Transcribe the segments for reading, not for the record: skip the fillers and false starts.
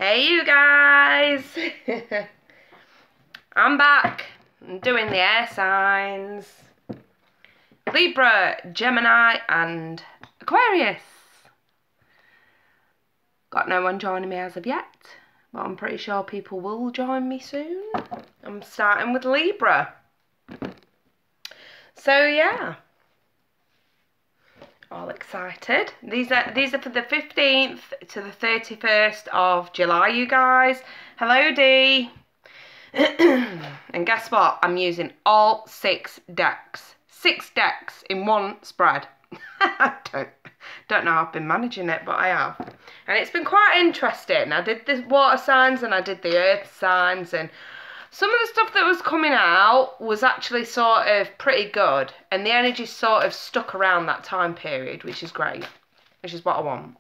Hey you guys! I'm back. I'm doing the air signs. Libra, Gemini and Aquarius. Got no one joining me as of yet, but I'm pretty sure people will join me soon. I'm starting with Libra. So yeah. All excited. These are for the 15th to the 31st of July, you guys. Hello, Dee. And guess what? I'm using all 6 decks. 6 decks in one spread. I don't know how I've been managing it, but I have. And it's been quite interesting. I did the water signs and I did the earth signs, and some of the stuff that was coming out was actually sort of pretty good, and the energy sort of stuck around that time period, which is great, which is what I want.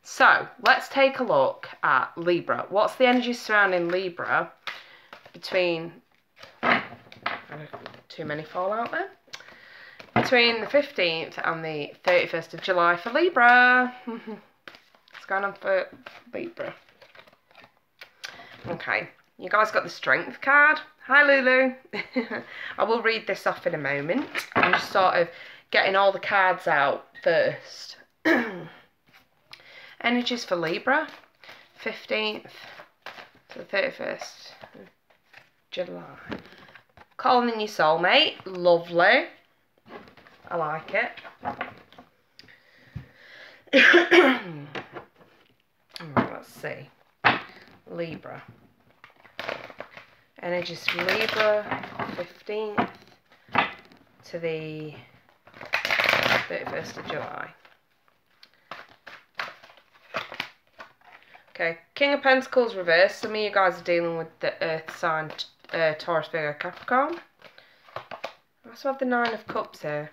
So let's take a look at Libra. What's the energy surrounding Libra between, too many fall out there, between the 15th and the 31st of July for Libra? What's going on for Libra? Okay. You guys got the Strength card. Hi, Lulu. I will read this off in a moment. I'm just sort of getting all the cards out first. Energies for Libra, 15th to the 31st of July. Calling in your soulmate. Lovely. I like it. Alright, let's see. Libra. Energies for Libra, 15th to the 31st of July. Okay, King of Pentacles reversed. Some of you guys are dealing with the Earth sign, Taurus, Virgo, Capricorn. I also have the 9 of Cups here.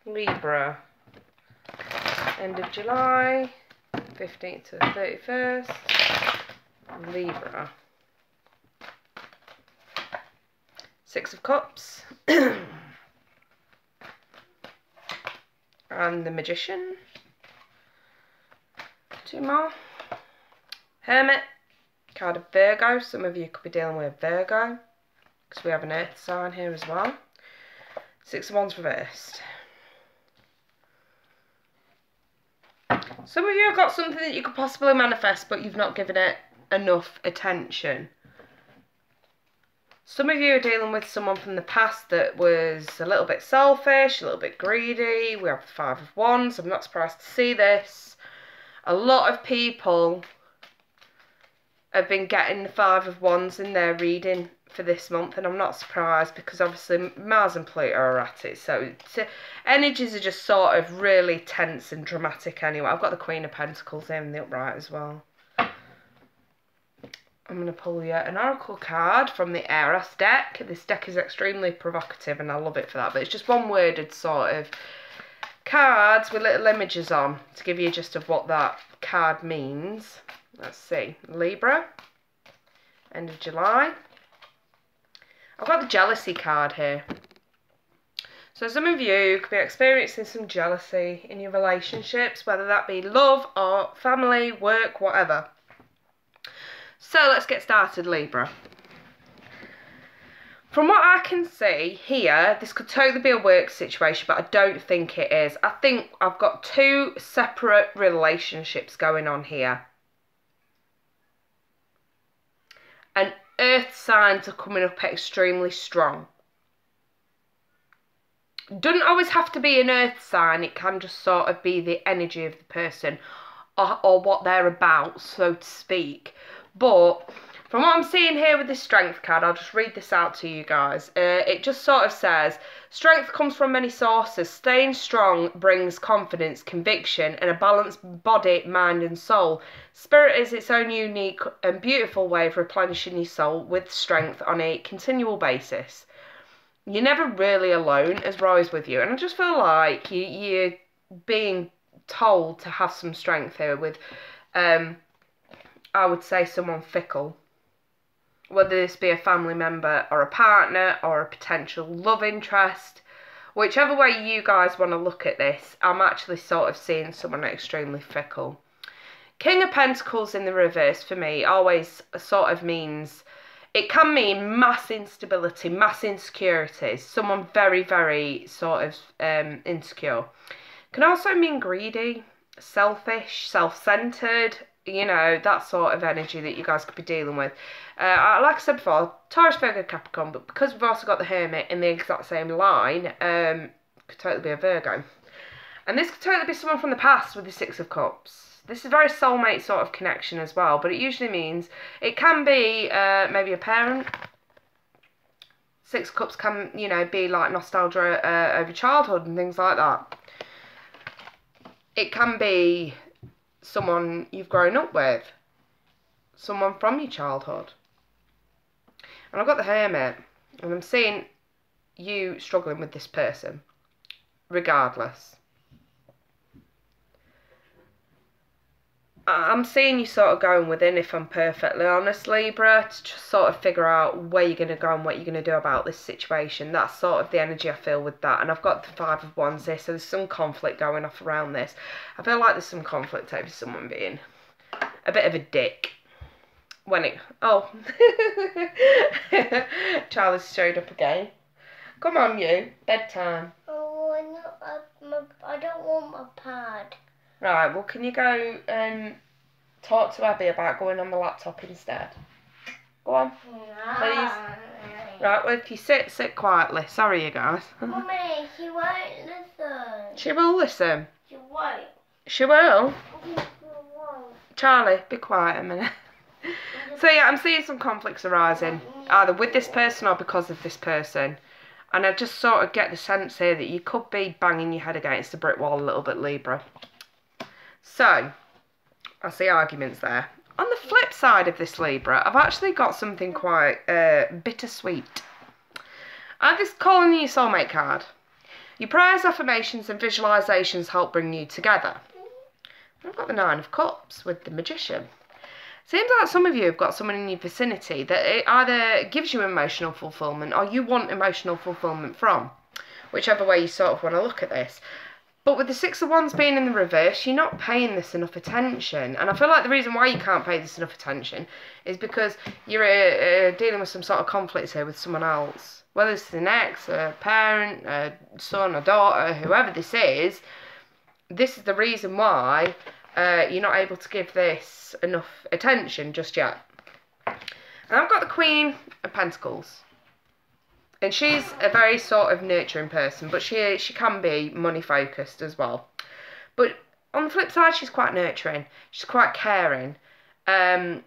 Libra. End of July, 15th to the 31st, Libra. 6 of Cups. And the Magician. 2 more. Hermit. Card of Virgo. Some of you could be dealing with Virgo, because we have an Earth sign here as well. 6 of Wands reversed. Some of you have got something that you could possibly manifest, but you've not given it enough attention. Some of you are dealing with someone from the past that was a little bit selfish, a little bit greedy. We have the 5 of Wands. I'm not surprised to see this. A lot of people have been getting the 5 of Wands in their reading for this month, and I'm not surprised, because obviously Mars and Pluto are at it, so energies are just sort of really tense and dramatic anyway. I've got the Queen of Pentacles in the upright as well. I'm going to pull you an oracle card from the Eros deck. This deck is extremely provocative and I love it for that, but it's just one worded sort of cards with little images on to give you a gist of what that card means. Let's see. Libra, end of July. I've got the jealousy card here. So some of you could be experiencing some jealousy in your relationships, whether that be love or family, work, whatever. So let's get started, Libra. From what I can see here, this could totally be a work situation, but I don't think it is. I think I've got 2 separate relationships going on here. And Earth signs are coming up extremely strong. Doesn't always have to be an Earth sign. It can just sort of be the energy of the person or what they're about, so to speak. But from what I'm seeing here with this Strength card, I'll just read this out to you guys. It just sort of says, strength comes from many sources. Staying strong brings confidence, conviction, and a balanced body, mind, and soul. Spirit is its own unique and beautiful way of replenishing your soul with strength on a continual basis. You're never really alone, as we're always with you. And I just feel like you're being told to have some strength here with, I would say, someone fickle. Whether this be a family member or a partner or a potential love interest, Whichever way you guys want to look at this, I'm actually sort of seeing someone extremely fickle. King of Pentacles in the reverse for me always sort of means, it can mean mass instability, mass insecurities, someone very, very sort of insecure. Can also mean greedy, selfish, self-centered, you know, that sort of energy that you guys could be dealing with. Like I said before, Taurus, Virgo, Capricorn, but because we've also got the Hermit in the exact same line, could totally be a Virgo. And this could totally be someone from the past with the Six of Cups. This is a very soulmate sort of connection as well, but it usually means, it can be maybe a parent. Six of Cups can, you know, be like nostalgia over childhood and things like that. It can be someone you've grown up with, someone from your childhood. And I've got the Hermit, and I'm seeing you struggling with this person, regardless. I'm seeing you sort of going within, if I'm perfectly honest, Libra, to just sort of figure out where you're going to go and what you're going to do about this situation. That's sort of the energy I feel with that. And I've got the Five of Wands here, so there's some conflict going off around this. I feel like there's some conflict over someone being a bit of a dick. When it... Oh. Charlie's showed up again. Come on, you. Bedtime. Oh, I don't want my pad. Right, well, can you go and talk to Abby about going on the laptop instead? Go on, please. Right, well, if you sit quietly. Sorry, you guys. Mummy, she won't listen. She will listen. She won't. She will. She won't. Charlie, be quiet a minute. So, yeah, I'm seeing some conflicts arising, either with this person or because of this person. And I just sort of get the sense here that you could be banging your head against a brick wall a little bit, Libra. So, I see arguments there. On the flip side of this, Libra, I've actually got something quite bittersweet. I have this calling you soulmate card. Your prayers, affirmations and visualisations help bring you together. I've got the Nine of Cups with the Magician. Seems like some of you have got someone in your vicinity that it either gives you emotional fulfilment or you want emotional fulfilment from. Whichever way you sort of want to look at this. But with the Six of Wands being in the reverse, you're not paying this enough attention. And I feel like the reason why you can't pay this enough attention is because you're dealing with some sort of conflicts here with someone else. Whether it's an ex, a parent, a son, a daughter, whoever this is the reason why you're not able to give this enough attention just yet. And I've got the Queen of Pentacles. And she's a very sort of nurturing person, but she can be money focused as well. But on the flip side, she's quite nurturing. She's quite caring. You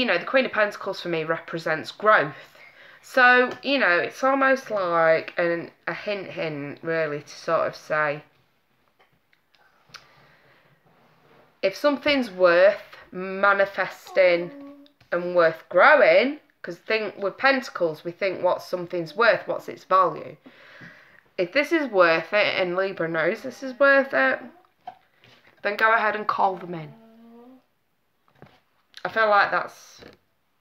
know, the Queen of Pentacles for me represents growth. So, you know, it's almost like a hint really to sort of say, if something's worth manifesting and worth growing, because with Pentacles, we think what something's worth, what's its value. If this is worth it, and Libra knows this is worth it, then go ahead and call them in. I feel like that's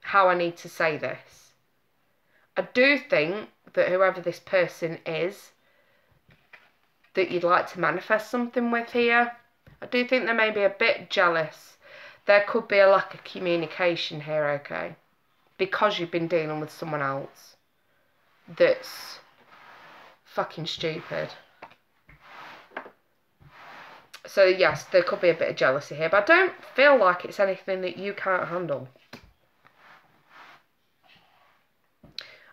how I need to say this. I do think that whoever this person is, that you'd like to manifest something with here, I do think they may be a bit jealous. There could be a lack of communication here, okay? Because you've been dealing with someone else that's fucking stupid. So yes, there could be a bit of jealousy here, but I don't feel like it's anything that you can't handle.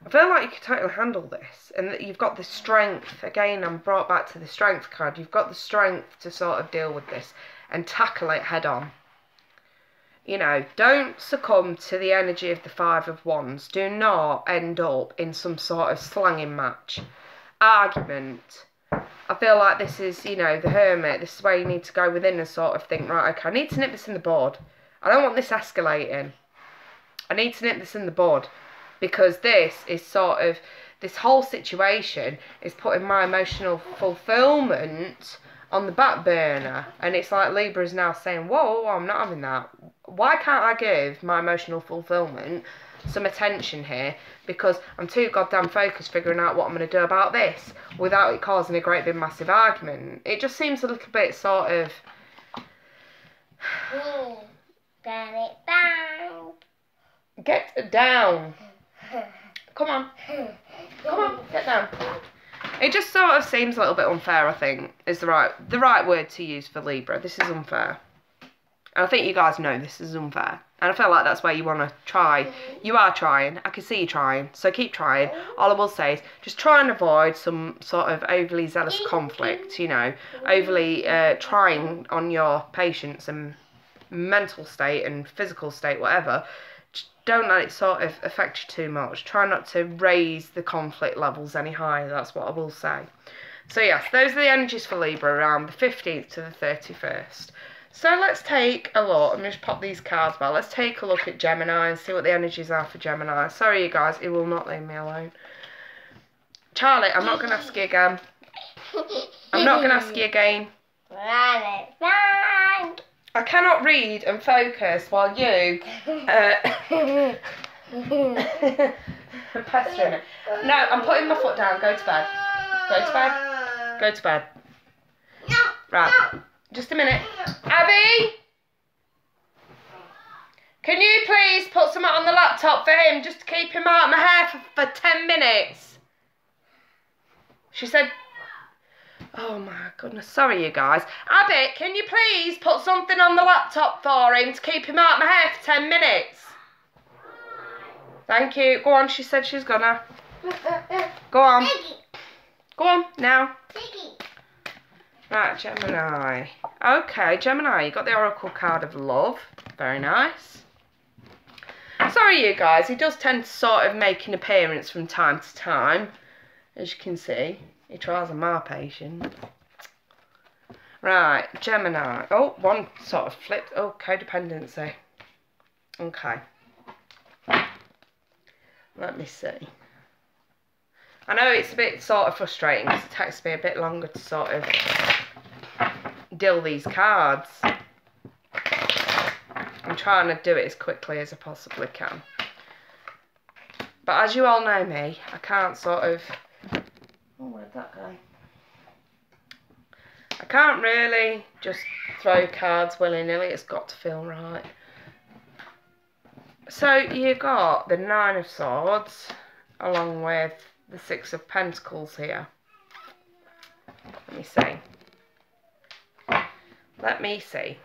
I feel like you can totally handle this, and that you've got the strength. Again, I'm brought back to the strength card. You've got the strength to sort of deal with this and tackle it head on. You know, don't succumb to the energy of the Five of Wands. Do not end up in some sort of slanging match, argument. I feel like this is, you know, the Hermit. This is where you need to go within and sort of think, right, okay, I need to nip this in the bud. I don't want this escalating. I need to nip this in the bud. Because this is sort of, this whole situation is putting my emotional fulfillment on the back burner. And it's like Libra is now saying, whoa, I'm not having that. Why can't I give my emotional fulfillment some attention here, because I'm too goddamn focused figuring out what I'm going to do about this without it causing a great big massive argument. It just seems a little bit sort of... Get it down. Get down. Come on. Come on, get down. It just sort of seems a little bit unfair, I think, is the right word to use for Libra. This is unfair. And I think you guys know this is unfair. And I feel like that's where you want to try. You are trying. I can see you trying. So keep trying. All I will say is just try and avoid some sort of overly zealous conflict, you know. Overly trying on your patience and mental state and physical state, whatever. Just don't let it sort of affect you too much. Try not to raise the conflict levels any higher. That's what I will say. So yes, those are the energies for Libra around the 15th to the 31st. So let's take a look. I'm going to just pop these cards back. Let's take a look at Gemini and see what the energies are for Gemini. Sorry, you guys, it will not leave me alone. Charlie, I'm not going to ask you again. I'm not going to ask you again. I cannot read and focus while you are pestering me. No, I'm putting my foot down. Go to bed. Go to bed. Go to bed. Right. Just a minute. Abby? Can you please put something on the laptop for him just to keep him out of my hair for 10 minutes? She said... Oh my goodness. Sorry, you guys. Abby, can you please put something on the laptop for him to keep him out of my hair for 10 minutes? Thank you. Go on, she said she's gonna. Go on. Go on, now. Right, Gemini. Okay, Gemini, you got the Oracle card of love. Very nice. Sorry, you guys. He does tend to sort of make an appearance from time to time. As you can see, he tries on my patience. Right, Gemini. Oh, one sort of flipped. Oh, codependency. Okay. Let me see. I know it's a bit sort of frustrating because it takes me a bit longer to sort of deal these cards. I'm trying to do it as quickly as I possibly can. But as you all know me, I can't sort of... Oh, where'd that go? I can't really just throw cards willy-nilly. It's got to feel right. So you got the Nine of Swords along with the Six of Pentacles here. Let me see. Let me see.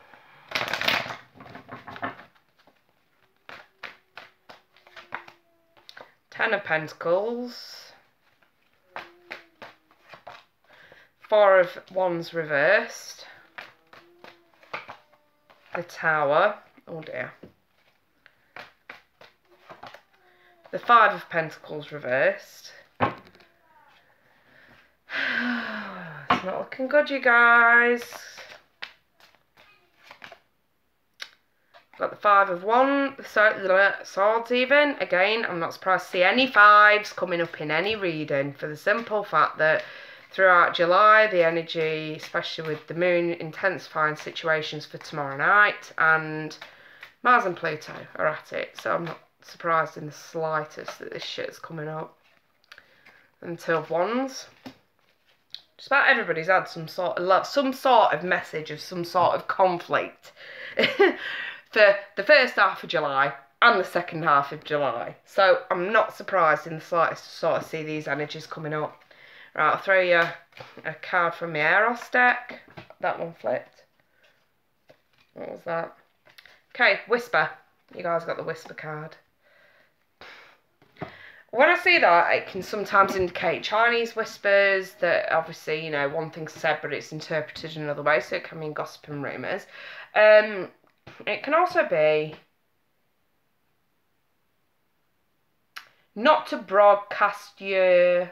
Ten of Pentacles. Four of Wands reversed. The Tower. Oh dear. The Five of Pentacles reversed. It's not looking good, you guys. Got the Five of Swords even. Again, I'm not surprised to see any fives coming up in any reading for the simple fact that throughout July, the energy, especially with the moon, intensifying situations for tomorrow night, and Mars and Pluto are at it. So I'm not surprised in the slightest that this shit's coming up. And Two of Wands. Just about everybody's had some sort of message of some sort of conflict for the first half of July and the second half of July. So I'm not surprised in the slightest to sort of see these energies coming up. Right, I'll throw you a card from the Eros deck. That one flipped. What was that? Okay, Whisper. You guys got the Whisper card. When I see that, it can sometimes indicate Chinese whispers that obviously, you know, one thing's said but it's interpreted another way, so it can mean gossip and rumours. It can also be not to broadcast your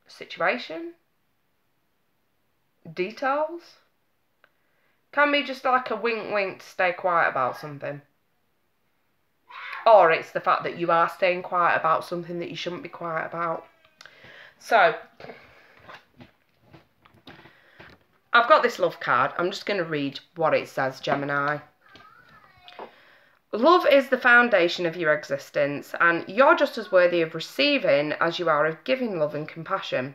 situation, details. Can be just like a wink wink to stay quiet about something. Or it's the fact that you are staying quiet about something that you shouldn't be quiet about. So, I've got this love card. I'm just going to read what it says, Gemini. Love is the foundation of your existence, and you're just as worthy of receiving as you are of giving love and compassion.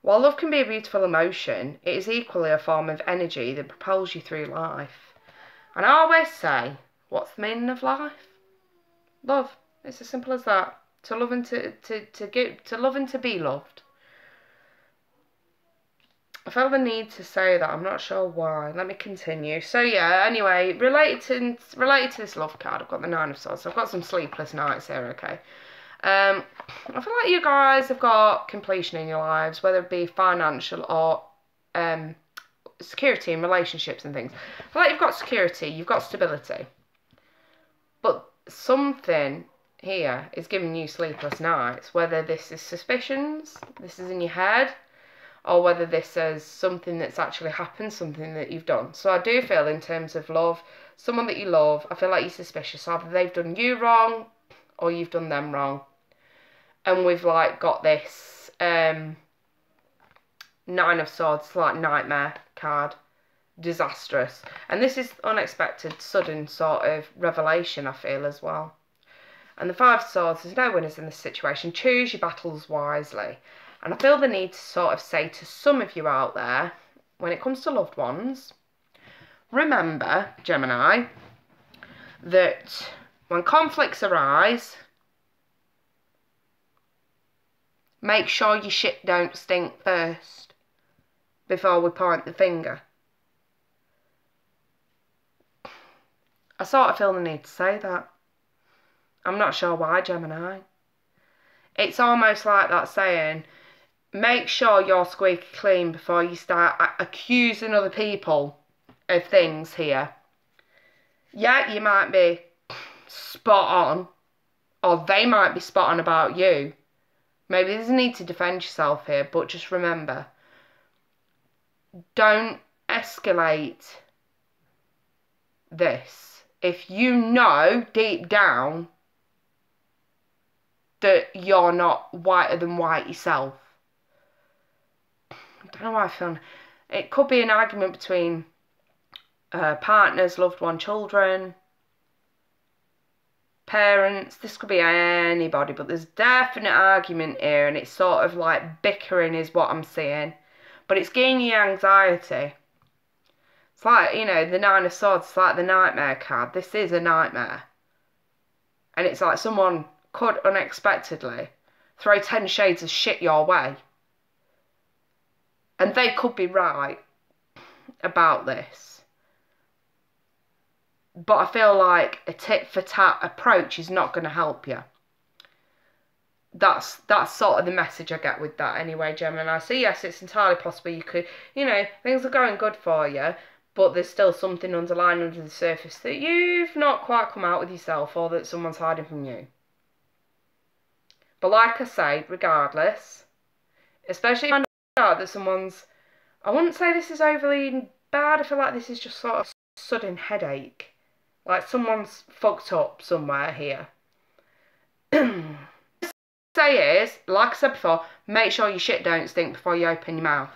While love can be a beautiful emotion, it is equally a form of energy that propels you through life. And I always say, what's the meaning of life? Love. It's as simple as that. To love and to love and to be loved. I felt the need to say that. I'm not sure why. Let me continue. So yeah, anyway, related to this love card, I've got the Nine of Swords. So I've got some sleepless nights here, okay? I feel like you guys have got completion in your lives, whether it be financial or security in relationships and things. I feel like you've got security, you've got stability. But something here is giving you sleepless nights, whether this is suspicions, this is in your head, or whether this is something that's actually happened, something that you've done. So I do feel in terms of love, someone that you love, I feel like you're suspicious. Either they've done you wrong or you've done them wrong. And we've like got this Nine of Swords, like nightmare card. Disastrous. And this is unexpected, sudden sort of revelation, I feel, as well. And the Five of Swords, there's no winners in this situation. Choose your battles wisely. And I feel the need to sort of say to some of you out there, when it comes to loved ones, remember, Gemini, that when conflicts arise, make sure your shit don't stink first before we point the finger. I sort of feel the need to say that. I'm not sure why, Gemini. It's almost like that saying, make sure you're squeaky clean before you start accusing other people of things here. Yeah, you might be spot on, or they might be spot on about you. Maybe there's a need to defend yourself here, but just remember, don't escalate this. If you know deep down that you're not whiter than white yourself. I don't know why I feel... It could be an argument between partners, loved one, children, parents. This could be anybody, but there's definite argument here, and it's sort of like bickering is what I'm seeing. But it's giving you anxiety. It's like, you know, the Nine of Swords, it's like the nightmare card. This is a nightmare. And it's like someone could unexpectedly throw 10 shades of shit your way. And they could be right about this. But I feel like a tit-for-tat approach is not going to help you. That's sort of the message I get with that anyway, Gemini. So yes, it's entirely possible you could, you know, things are going good for you, but there's still something underlying under the surface that you've not quite come out with yourself, or that someone's hiding from you. But like I say, regardless, especially if you find out that someone's, I wouldn't say this is overly bad, I feel like this is just sort of sudden headache. Like someone's fucked up somewhere here. Say is, like I said before, make sure your shit don't stink before you open your mouth.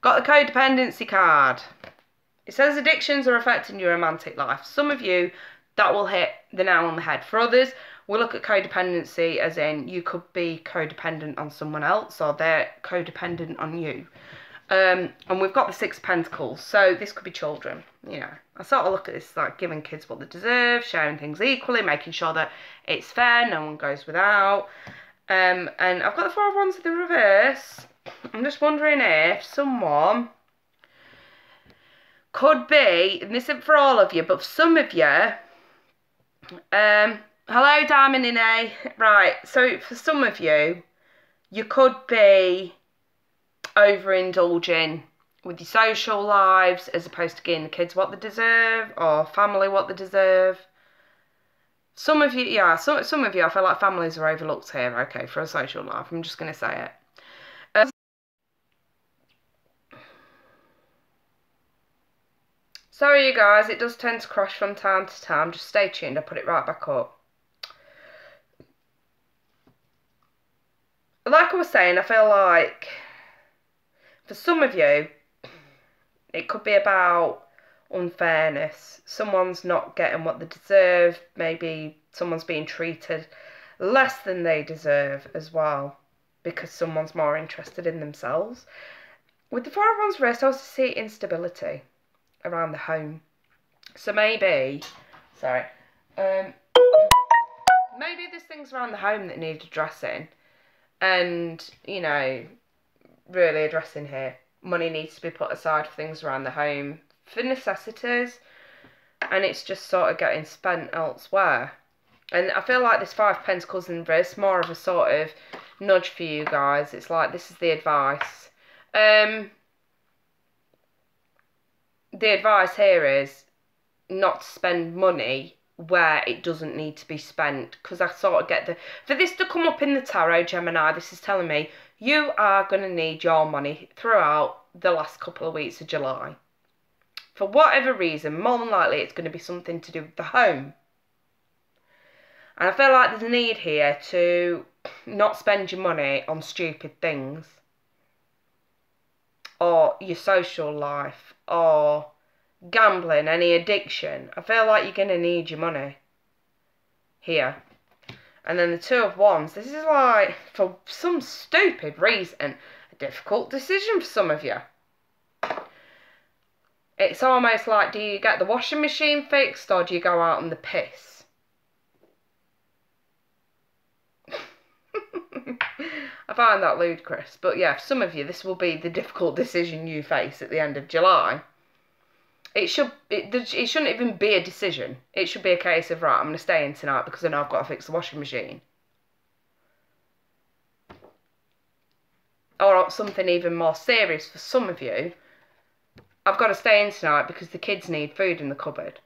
Got the codependency card. It says addictions are affecting your romantic life. Some of you, that will hit the nail on the head. For others, we'll look at codependency as in you could be codependent on someone else, or they're codependent on you. And we've got the Six of Pentacles, so this could be children, you know. I sort of look at this like giving kids what they deserve, sharing things equally, making sure that it's fair, no one goes without. And I've got the Four of Wands in the reverse. I'm just wondering if someone could be, and this isn't for all of you, but for some of you, hello Diamond in A. Right, so for some of you, you could be overindulging with your social lives as opposed to giving the kids what they deserve, or family what they deserve. Some of you, yeah, some of you, I feel like families are overlooked here, okay, for a social life. I'm just going to say it. Sorry, you guys, it does tend to crash from time to time. Just stay tuned, I'll put it right back up. Like I was saying, I feel like for some of you, it could be about unfairness. Someone's not getting what they deserve. Maybe someone's being treated less than they deserve as well, because someone's more interested in themselves. With the Four of Wands reversed, I also see instability around the home. So maybe, maybe there's things around the home that need addressing, and, you know, really addressing here. Money needs to be put aside for things around the home, for necessities, and it's just sort of getting spent elsewhere. And I feel like this Five of Pentacles in reverse, more of a sort of nudge for you guys. It's like, this is the advice. The advice here is not to spend money where it doesn't need to be spent, because I sort of get for this to come up in the tarot, Gemini, this is telling me you are going to need your money throughout the last couple of weeks of July. For whatever reason, more than likely it's going to be something to do with the home. And I feel like there's a need here to not spend your money on stupid things, or your social life, or gambling, any addiction. I feel like you're going to need your money here. And then the Two of Wands, this is like, for some stupid reason, a difficult decision for some of you. It's almost like, do you get the washing machine fixed, or do you go out on the piss? I find that ludicrous. But yeah, for some of you, this will be the difficult decision you face at the end of July. It shouldn't even be a decision. It should be a case of, right, I'm going to stay in tonight because I know I've got to fix the washing machine. Or something even more serious for some of you. I've got to stay in tonight because the kids need food in the cupboard.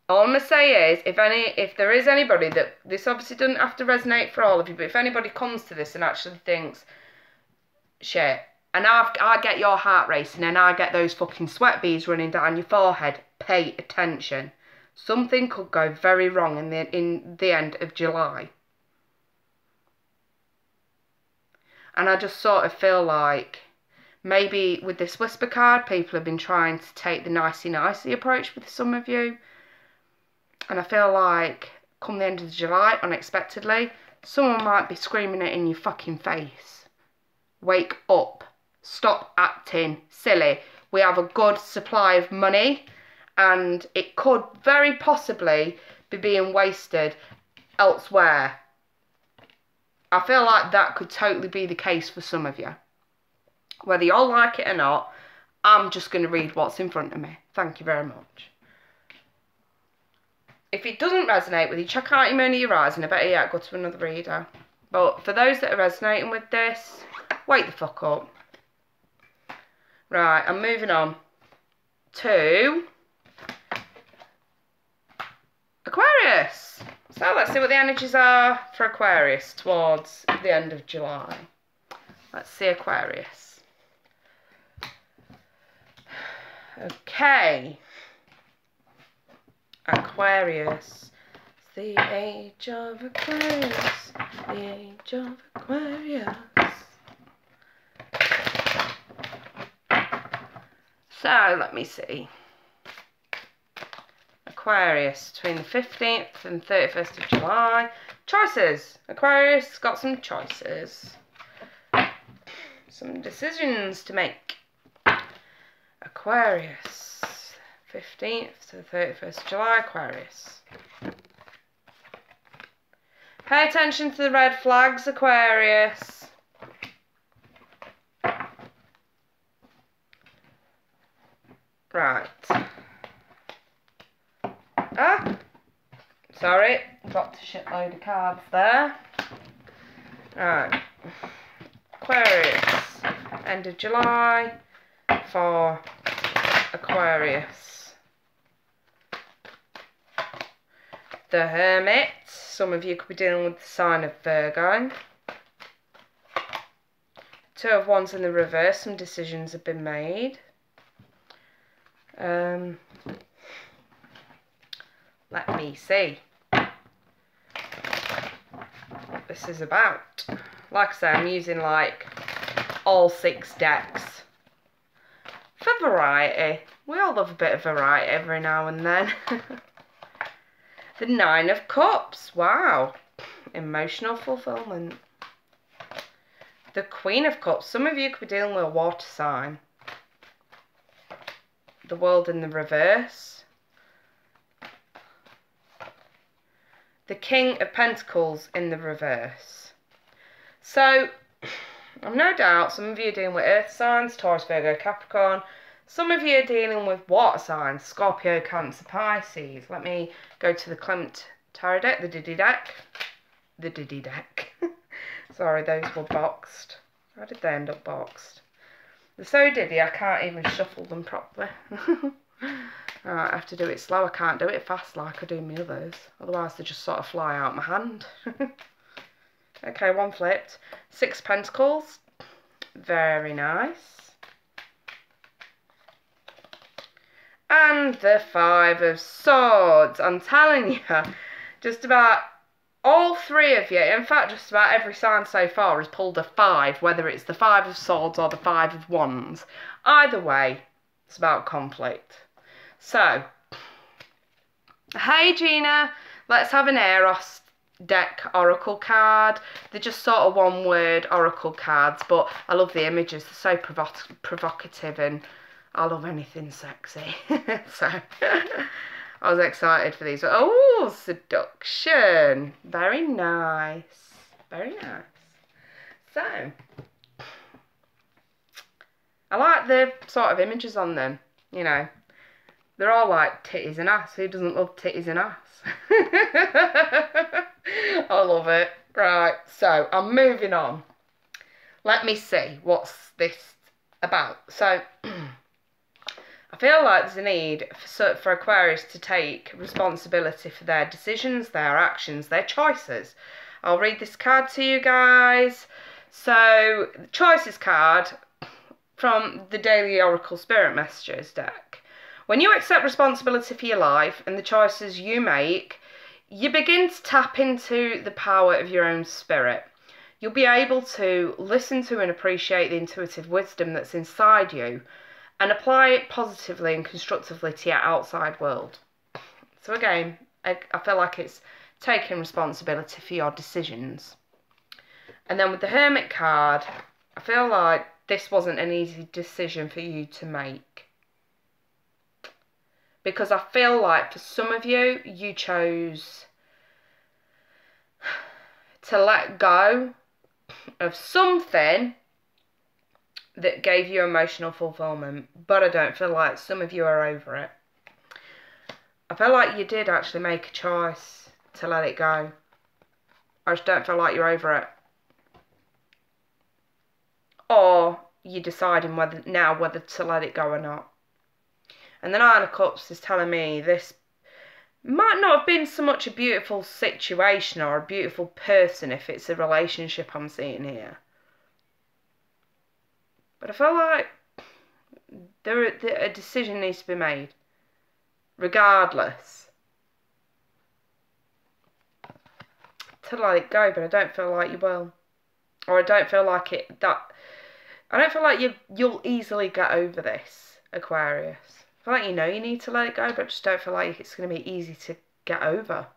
All I'm going to say is, if there is anybody that, this obviously doesn't have to resonate for all of you, but if anybody comes to this and actually thinks, shit, and I get your heart racing and I get those fucking sweat beads running down your forehead, pay attention. Something could go very wrong in the end of July. And I just sort of feel like maybe with this whisper card, people have been trying to take the nicey-nicey approach with some of you. And I feel like come the end of July, unexpectedly, someone might be screaming it in your fucking face. Wake up. Stop acting silly. We have a good supply of money, and it could very possibly be being wasted elsewhere. I feel like that could totally be the case for some of you. Whether you all like it or not, I'm just going to read what's in front of me. Thank you very much. If it doesn't resonate with you, check out your moon or your rising. I better yet go to another reader. But for those that are resonating with this, wake the fuck up. Right, I'm moving on to Aquarius. So let's see what the energies are for Aquarius towards the end of July. Let's see Aquarius. Okay. Aquarius. The age of Aquarius. The age of Aquarius. So, let me see. Aquarius, between the 15th and 31st of July. Choices. Aquarius got some choices. Some decisions to make. Aquarius, 15th to the 31st of July, Aquarius. Pay attention to the red flags, Aquarius. Right. Sorry, dropped a shitload of cards there. Right. Aquarius, end of July for Aquarius. The Hermit. Some of you could be dealing with the sign of Virgo. Two of Wands in the reverse. Some decisions have been made. Let me see what this is about. Like I say, I'm using like all 6 decks for variety. We all love a bit of variety every now and then. The Nine of Cups. Wow. Emotional fulfillment. The Queen of Cups. Some of you could be dealing with a water sign. The World in the reverse. The King of Pentacles in the reverse. So, I've no doubt some of you are dealing with earth signs, Taurus, Virgo, Capricorn. Some of you are dealing with water signs, Scorpio, Cancer, Pisces. Let me go to the Clement Tarot deck, the Diddy deck. The Diddy deck. Sorry, those were boxed. How did they end up boxed? They're so diddy, I can't even shuffle them properly. Right, I have to do it slow. I can't do it fast like I do my others. Otherwise, they just sort of fly out my hand. Okay, one flipped. Six Pentacles. Very nice. And the Five of Swords. I'm telling you, just about all three of you, in fact, just about every sign so far has pulled a 5, whether it's the Five of Swords or the Five of Wands. Either way, it's about conflict. So, hey Gina, let's have an Eros deck oracle card. They're just sort of one word oracle cards, but I love the images. They're so provocative, and I love anything sexy. So, I was excited for these. Oh, seduction. Very nice. Very nice. So, I like the sort of images on them, you know. They're all like titties and ass. Who doesn't love titties and ass? I love it. Right, so I'm moving on. Let me see what's this about. So, I feel like there's a need for Aquarius to take responsibility for their decisions, their actions, their choices. I'll read this card to you guys. So, the Choices card from the Daily Oracle Spirit Messages deck. When you accept responsibility for your life and the choices you make, you begin to tap into the power of your own spirit. You'll be able to listen to and appreciate the intuitive wisdom that's inside you and apply it positively and constructively to your outside world. So again, I feel like it's taking responsibility for your decisions. And then with the Hermit card, I feel like this wasn't an easy decision for you to make. Because I feel like for some of you, you chose to let go of something that gave you emotional fulfillment. But I don't feel like some of you are over it. I feel like you did actually make a choice to let it go. I just don't feel like you're over it. Or you're deciding whether to let it go or not. And the Nine of Cups is telling me this might not have been so much a beautiful situation or a beautiful person if it's a relationship I'm seeing here. But I feel like a decision needs to be made. Regardless. To let it go, but I don't feel like you will. Or I don't feel like I don't feel like you'll easily get over this, Aquarius. I feel like you know you need to let it go, but I just don't feel like it's going to be easy to get over.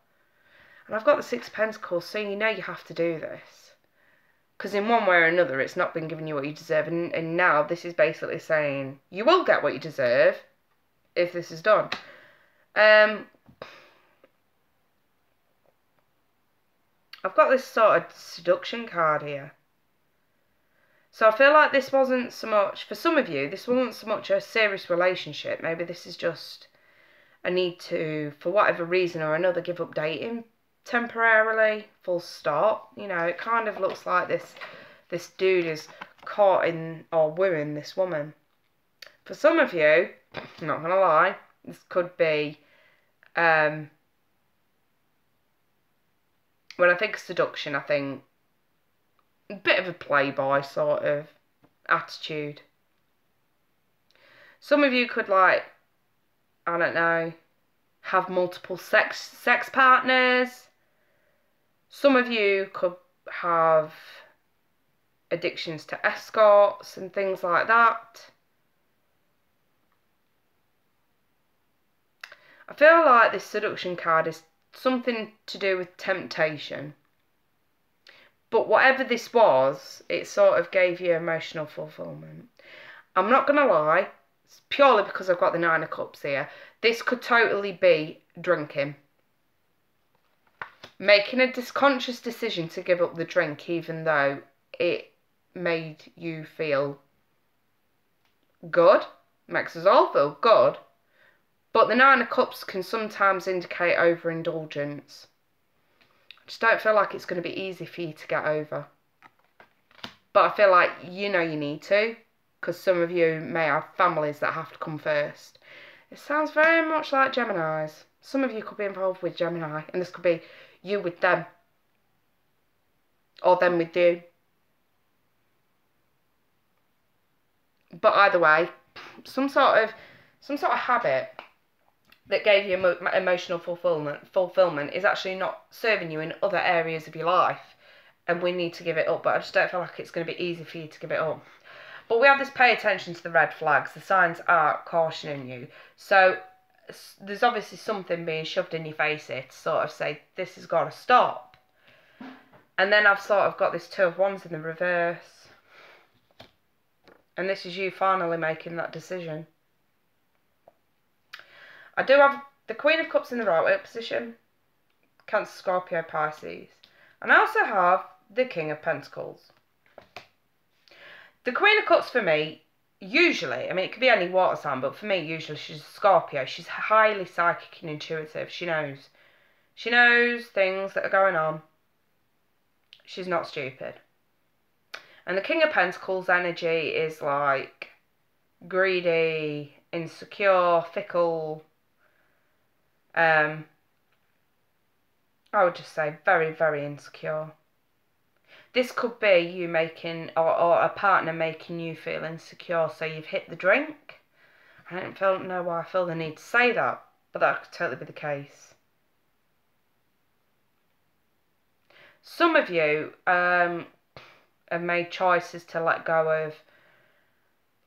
And I've got the Six of Pentacles, so you know you have to do this. Because in one way or another, it's not been giving you what you deserve. And now this is basically saying, you will get what you deserve if this is done. I've got this sort of seduction card here. So I feel like this wasn't so much, for some of you, this wasn't so much a serious relationship. Maybe this is just a need to, for whatever reason or another, give up dating temporarily, full stop. You know, it kind of looks like this dude is caught in, or wooing this woman. For some of you, I'm not going to lie, this could be, when I think of seduction, I think a bit of a playboy sort of attitude. Some of you could, like, I don't know, have multiple sex partners. Some of you could have addictions to escorts and things like that. I feel like this seduction card is something to do with temptation. But whatever this was, it sort of gave you emotional fulfillment. I'm not going to lie, it's purely because I've got the Nine of Cups here. This could totally be drinking. Making a conscious decision to give up the drink even though it made you feel good. Makes us all feel good. But the Nine of Cups can sometimes indicate overindulgence. I just don't feel like it's going to be easy for you to get over. But I feel like you know you need to, because some of you may have families that have to come first. It sounds very much like Geminis. Some of you could be involved with Gemini, and this could be you with them, or them with you. But either way, some sort of habit that gave you emotional fulfillment is actually not serving you in other areas of your life, and we need to give it up. But I just don't feel like it's going to be easy for you to give it up. But we have this pay attention to the red flags. The signs are cautioning you. So there's obviously something being shoved in your face here to sort of say this has got to stop. And then I've sort of got this Two of Wands in the reverse, and this is you finally making that decision. I do have the Queen of Cups in the right position, Cancer, Scorpio, Pisces. And I also have the King of Pentacles. The Queen of Cups for me, usually, I mean, it could be any water sign, but for me, usually she's a Scorpio. She's highly psychic and intuitive. She knows. She knows things that are going on. She's not stupid. And the King of Pentacles energy is like greedy, insecure, fickle. I would just say very, very insecure. This could be you making, or a partner making you feel insecure, so you've hit the drink. I don't know why I feel the need to say that, but that could totally be the case. Some of you have made choices to let go of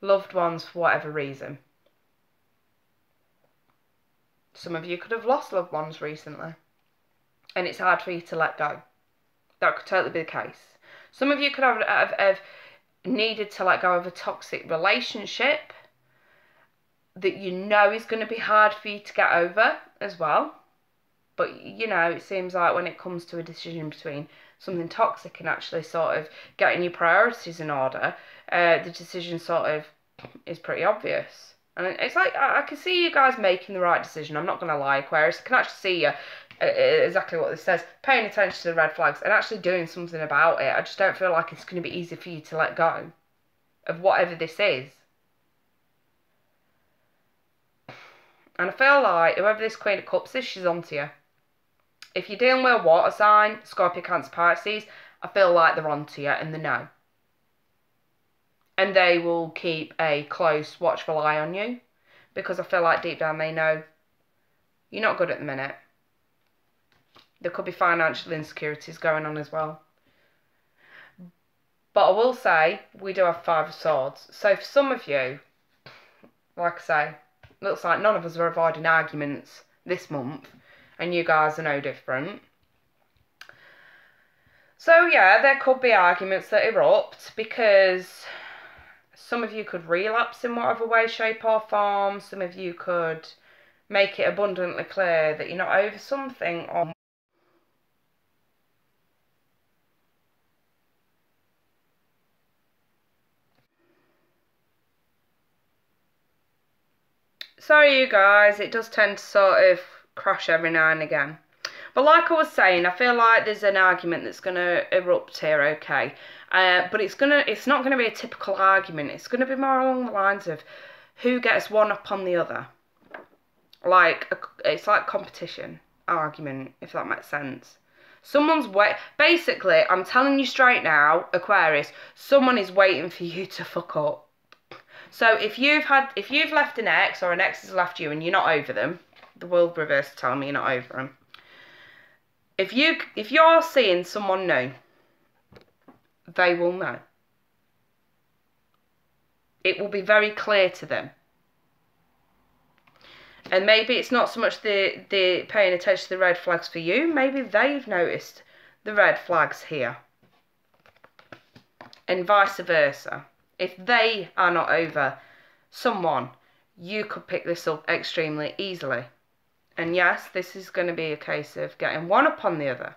loved ones for whatever reason. Some of you could have lost loved ones recently, and it's hard for you to let go. That could totally be the case. Some of you could have needed to let go of a toxic relationship that you know is going to be hard for you to get over as well. But, you know, it seems like when it comes to a decision between something toxic and actually sort of getting your priorities in order, the decision sort of is pretty obvious. And it's like, I can see you guys making the right decision. I'm not going to lie, Aquarius. I can actually see you, exactly what this says, paying attention to the red flags and actually doing something about it. I just don't feel like it's going to be easy for you to let go of whatever this is. And I feel like whoever this Queen of Cups is, she's onto you. If you're dealing with a water sign, Scorpio, Cancer, Pisces, I feel like they're onto you and they know. And they will keep a close, watchful eye on you, because I feel like deep down they know you're not good at the minute. There could be financial insecurities going on as well. But I will say, we do have Five of Swords. So for some of you, like I say, looks like none of us are avoiding arguments this month, and you guys are no different. So yeah, there could be arguments that erupt because some of you could relapse in whatever way, shape or form. Some of you could make it abundantly clear that you're not over something. Or sorry you guys, it does tend to sort of crash every now and again. But like I was saying, I feel like there's an argument that's going to erupt here, okay? But it's not going to be a typical argument. It's going to be more along the lines of who gets one up on the other. It's like competition argument, if that makes sense. Basically, I'm telling you straight now, Aquarius, someone is waiting for you to fuck up. So if you've left an ex, or an ex has left you and you're not over them, the world reverse telling me you're not over them. If you're seeing someone new, they will know. It will be very clear to them. And maybe it's not so much the paying attention to the red flags for you. Maybe they've noticed the red flags here. And vice versa. If they are not over someone, you could pick this up extremely easily. And yes, this is going to be a case of getting one upon the other.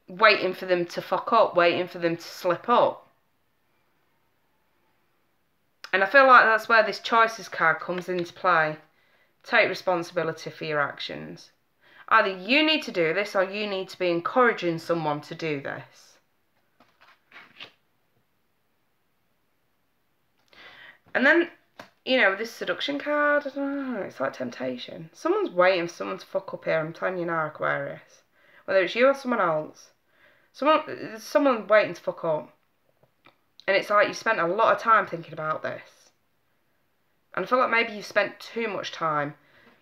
Waiting for them to fuck up, waiting for them to slip up. And I feel like that's where this choices card comes into play. Take responsibility for your actions. Either you need to do this or you need to be encouraging someone to do this. And then, you know, this seduction card, I don't know, it's like temptation. Someone's waiting for someone to fuck up here, I'm telling you now, Aquarius. Whether it's you or someone else. Someone waiting to fuck up. And it's like you spent a lot of time thinking about this. And I feel like maybe you spent too much time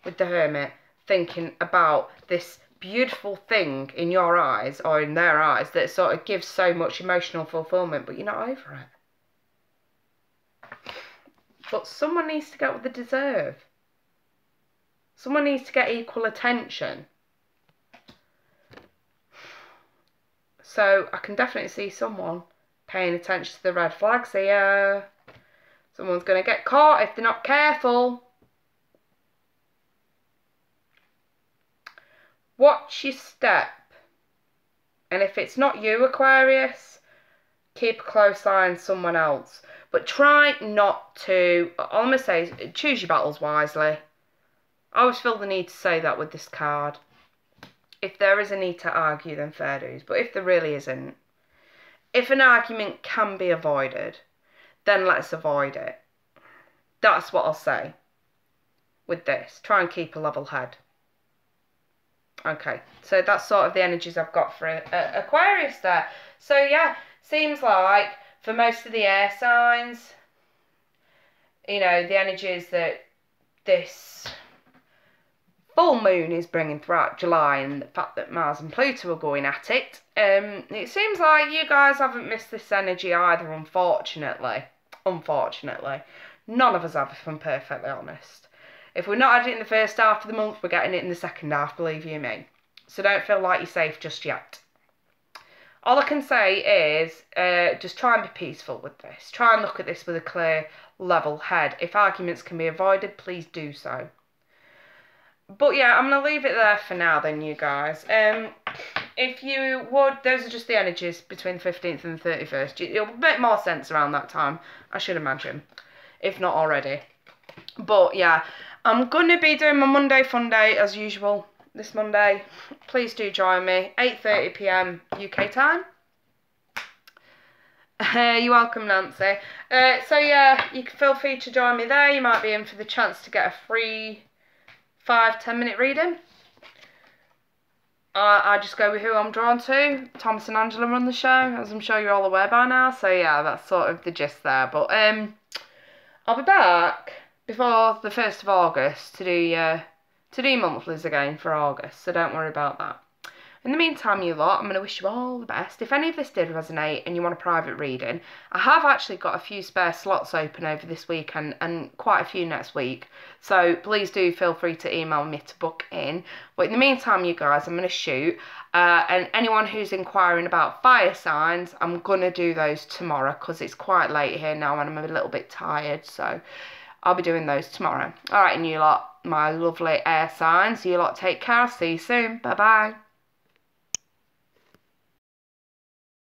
with the Hermit thinking about this beautiful thing in your eyes or in their eyes that sort of gives so much emotional fulfillment, but you're not over it. But someone needs to get what they deserve. Someone needs to get equal attention. So I can definitely see someone paying attention to the red flags here. Someone's going to get caught if they're not careful. Watch your step. And if it's not you, Aquarius, keep a close eye on someone else. But try not to, all I'm going to say is choose your battles wisely. I always feel the need to say that with this card. If there is a need to argue, then fair dues. But if there really isn't, if an argument can be avoided, then let's avoid it. That's what I'll say with this. Try and keep a level head. Okay, so that's sort of the energies I've got for Aquarius there. So yeah, seems like for most of the air signs, you know, the energies that this full moon is bringing throughout July and the fact that Mars and Pluto are going at it, it seems like you guys haven't missed this energy either, unfortunately. Unfortunately. None of us have, if I'm perfectly honest. If we're not having it in the first half of the month, we're getting it in the second half, believe you me. So don't feel like you're safe just yet. All I can say is just try and be peaceful with this. Try and look at this with a clear, level head. If arguments can be avoided, please do so. But yeah, I'm going to leave it there for now then, you guys. If you would, those are just the energies between the 15th and the 31st. It'll make more sense around that time, I should imagine. If not already. But yeah, I'm going to be doing my Monday Fun Day as usual this Monday. Please do join me, 8:30 PM UK time. You're welcome, Nancy. So yeah, you can feel free to join me there. You might be in for the chance to get a free 5-10 minute reading. I just go with who I'm drawn to. Thomas and Angela run the show, as I'm sure you're all aware by now. So yeah, that's sort of the gist there. But I'll be back before the 1st of August to do monthlies again for August. So don't worry about that. In the meantime, you lot, I'm going to wish you all the best. If any of this did resonate and you want a private reading, I have actually got a few spare slots open over this week and quite a few next week. So please do feel free to email me to book in. But in the meantime, you guys, I'm going to shoot. And anyone who's inquiring about fire signs, I'm going to do those tomorrow because it's quite late here now and I'm a little bit tired. So I'll be doing those tomorrow. All right, and you lot, my lovely air signs, you lot take care. I'll see you soon. Bye-bye.